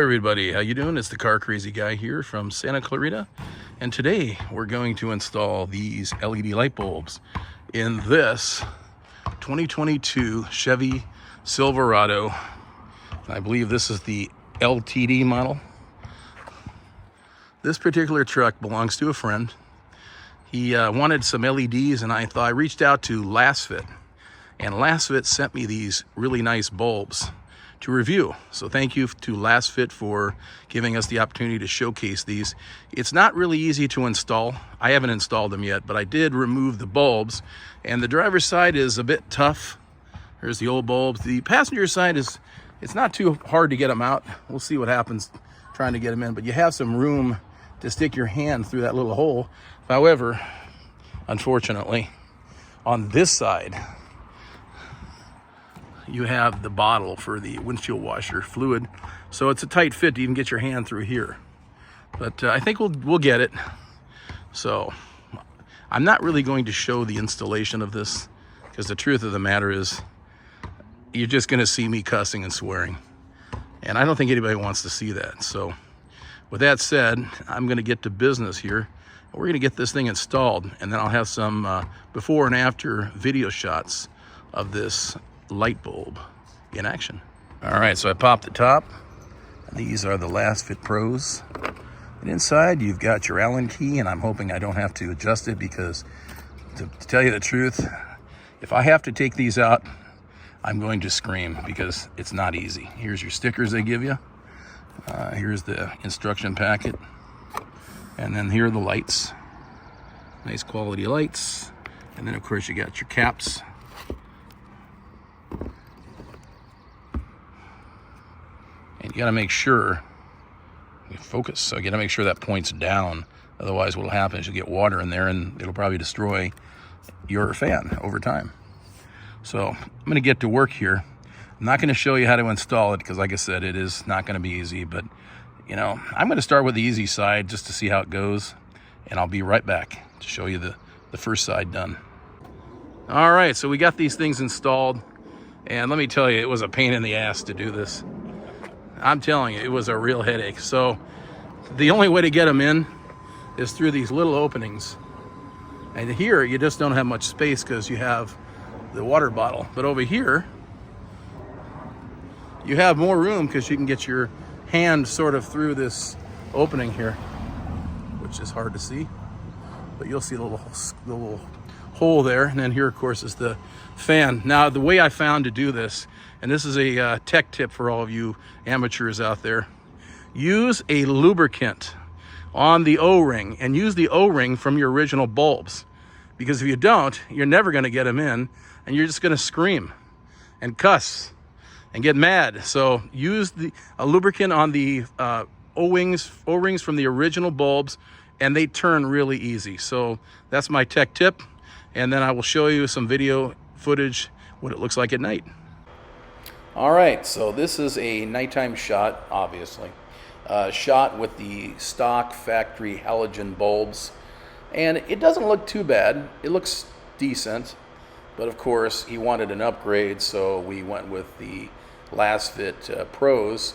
everybody, how you doing? It's the Car Crazy Guy here from Santa Clarita, and today we're going to install these LED light bulbs in this 2022 Chevy Silverado. I believe this is the LTD model. This particular truck belongs to a friend. He wanted some LEDs, and I reached out to Lasfit, and Lasfit sent me these really nice bulbs to review. So thank you to Lasfit for giving us the opportunity to showcase these. It's not really easy to install. I haven't installed them yet, but I did remove the bulbs, and the driver's side is a bit tough. There's the old bulbs. The passenger side it's not too hard to get them out. We'll see what happens trying to get them in, but you have some room to stick your hand through that little hole. However, unfortunately, on this side, you have the bottle for the windshield washer fluid, so it's a tight fit to even get your hand through here. But I think we'll get it. So I'm not really going to show the installation of this, because the truth of the matter is you're just going to see me cussing and swearing, and I don't think anybody wants to see that. So with that said, I'm going to get to business here. We're going to get this thing installed, and then I'll have some before and after video shots of this light bulb in action. All right, so I popped the top. These are the Lasfit Pros, and inside you've got your Allen key, and I'm hoping I don't have to adjust it, because to tell you the truth, if I have to take these out, I'm going to scream, because it's not easy. Here's your stickers they give you. Here's the instruction packet, and then here are the lights. Nice quality lights. And then of course you got your caps. And you got to make sure you focus. So you got to make sure that points down. Otherwise, what'll happen is you'll get water in there, and it'll probably destroy your fan over time. So I'm going to get to work here. I'm not going to show you how to install it, because like I said, it is not going to be easy. But you know, I'm going to start with the easy side just to see how it goes, and I'll be right back to show you the first side done. All right, so we got these things installed, and let me tell you, it was a pain in the ass to do this. I'm telling you, it was a real headache. So the only way to get them in is through these little openings. And here, you just don't have much space because you have the water bottle. But over here, you have more room because you can get your hand sort of through this opening here, which is hard to see. But you'll see a little hole there. And then here, of course, is the fan. Now, the way I found to do this, and this is a tech tip for all of you amateurs out there, use a lubricant on the O-ring, and use the O-ring from your original bulbs, because if you don't, you're never going to get them in, and you're just going to scream and cuss and get mad. So use a lubricant on the O-rings from the original bulbs, and they turn really easy. So that's my tech tip, and then I will show you some video footage what it looks like at night. All right, so this is a nighttime shot, obviously. Shot with the stock factory halogen bulbs. And it doesn't look too bad. It looks decent. But of course, he wanted an upgrade, so we went with the Lasfit Pros.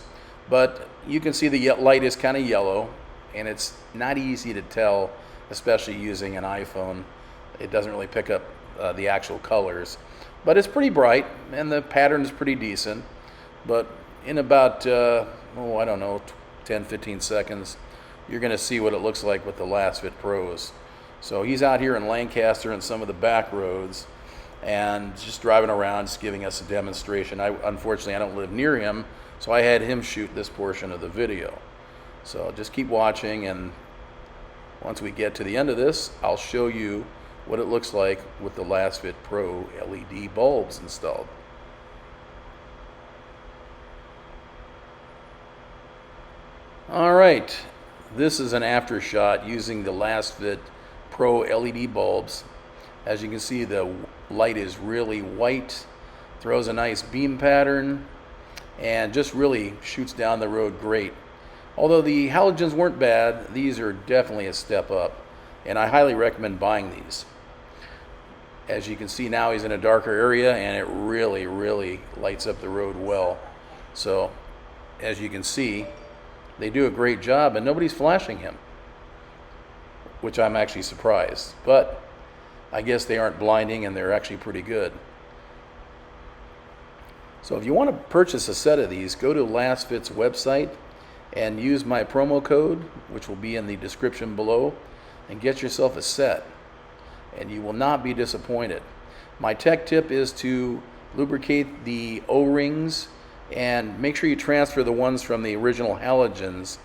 But you can see the light is kind of yellow, and it's not easy to tell, especially using an iPhone. It doesn't really pick up the actual colors. But it's pretty bright, and the pattern is pretty decent. But in about, I don't know, 10, 15 seconds, you're going to see what it looks like with the Lasfit Pros. So he's out here in Lancaster and some of the back roads, and just driving around, just giving us a demonstration. Unfortunately, I don't live near him, so I had him shoot this portion of the video. So just keep watching, and once we get to the end of this, I'll show you what it looks like with the Lasfit Pro LED bulbs installed. All right, this is an after shot using the Lasfit Pro LED bulbs. As you can see, the light is really white, throws a nice beam pattern, and just really shoots down the road great. Although the halogens weren't bad, these are definitely a step up, and I highly recommend buying these. As you can see now, he's in a darker area, and it really lights up the road well. So as you can see, They do a great job, and nobody's flashing him, which I'm actually surprised. But I guess they aren't blinding, and they're actually pretty good. So if you want to purchase a set of these, go to Lasfit's website and use my promo code, which will be in the description below, and get yourself a set. And you will not be disappointed. My tech tip is to lubricate the O-rings and make sure you transfer the ones from the original halogens,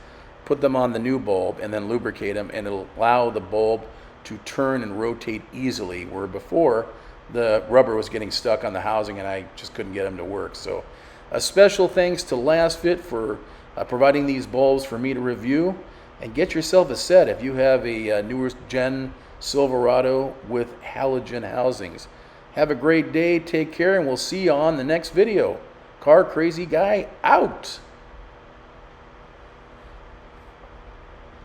put them on the new bulb, and then lubricate them, and it'll allow the bulb to turn and rotate easily, where before the rubber was getting stuck on the housing and I just couldn't get them to work. So a special thanks to Lasfit for providing these bulbs for me to review, and get yourself a set if you have a newer gen Silverado with halogen housings. Have a great day, take care, and we'll see you on the next video. Car Crazy Guy out.